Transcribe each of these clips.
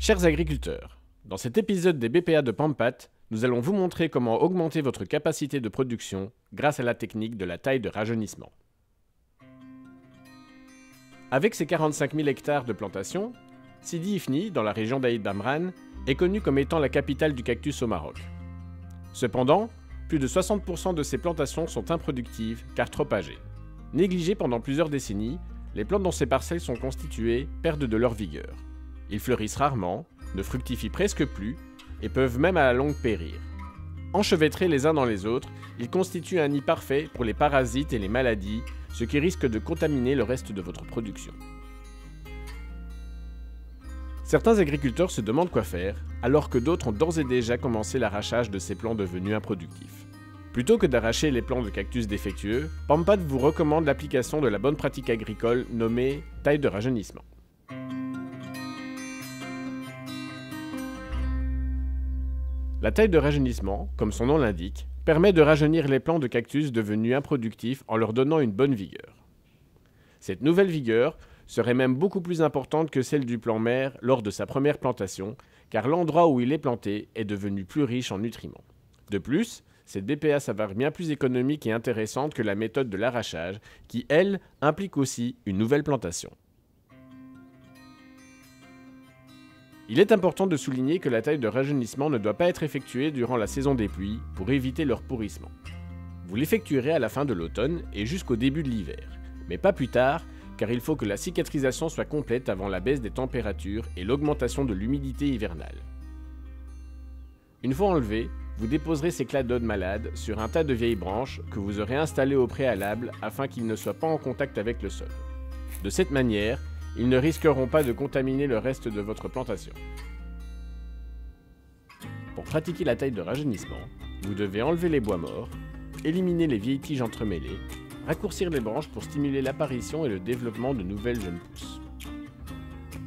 Chers agriculteurs, dans cet épisode des BPA de Pampat, nous allons vous montrer comment augmenter votre capacité de production grâce à la technique de la taille de rajeunissement. Avec ses 45 000 hectares de plantation, Sidi Ifni, dans la région d'Aïd Bamran, est connue comme étant la capitale du cactus au Maroc. Cependant, plus de 60% de ces plantations sont improductives car trop âgées. Négligées pendant plusieurs décennies, les plantes dont ces parcelles sont constituées perdent de leur vigueur. Ils fleurissent rarement, ne fructifient presque plus et peuvent même à la longue périr. Enchevêtrés les uns dans les autres, ils constituent un nid parfait pour les parasites et les maladies, ce qui risque de contaminer le reste de votre production. Certains agriculteurs se demandent quoi faire, alors que d'autres ont d'ores et déjà commencé l'arrachage de ces plants devenus improductifs. Plutôt que d'arracher les plants de cactus défectueux, Pampat vous recommande l'application de la bonne pratique agricole nommée taille de rajeunissement. La taille de rajeunissement, comme son nom l'indique, permet de rajeunir les plants de cactus devenus improductifs en leur donnant une bonne vigueur. Cette nouvelle vigueur serait même beaucoup plus importante que celle du plant mère lors de sa première plantation, car l'endroit où il est planté est devenu plus riche en nutriments. De plus, cette BPA s'avère bien plus économique et intéressante que la méthode de l'arrachage, qui, elle, implique aussi une nouvelle plantation. Il est important de souligner que la taille de rajeunissement ne doit pas être effectuée durant la saison des pluies pour éviter leur pourrissement. Vous l'effectuerez à la fin de l'automne et jusqu'au début de l'hiver, mais pas plus tard, car il faut que la cicatrisation soit complète avant la baisse des températures et l'augmentation de l'humidité hivernale. Une fois enlevé, vous déposerez ces cladodes malades sur un tas de vieilles branches que vous aurez installées au préalable afin qu'ils ne soient pas en contact avec le sol. De cette manière, ils ne risqueront pas de contaminer le reste de votre plantation. Pour pratiquer la taille de rajeunissement, vous devez enlever les bois morts, éliminer les vieilles tiges entremêlées, raccourcir les branches pour stimuler l'apparition et le développement de nouvelles jeunes pousses.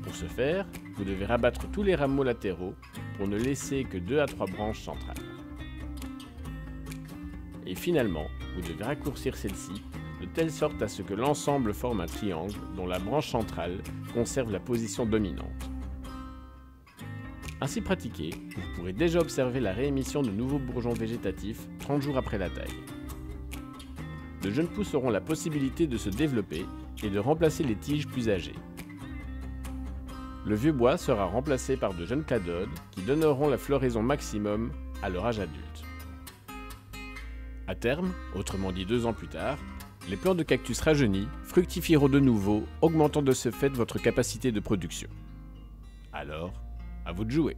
Pour ce faire, vous devez rabattre tous les rameaux latéraux pour ne laisser que 2 à 3 branches centrales. Et finalement, vous devez raccourcir celle-ci de telle sorte à ce que l'ensemble forme un triangle dont la branche centrale conserve la position dominante. Ainsi pratiqué, vous pourrez déjà observer la réémission de nouveaux bourgeons végétatifs 30 jours après la taille. De jeunes pousses auront la possibilité de se développer et de remplacer les tiges plus âgées. Le vieux bois sera remplacé par de jeunes cladodes qui donneront la floraison maximum à leur âge adulte. À terme, autrement dit 2 ans plus tard, les plants de cactus rajeunis fructifieront de nouveau, augmentant de ce fait votre capacité de production. Alors, à vous de jouer.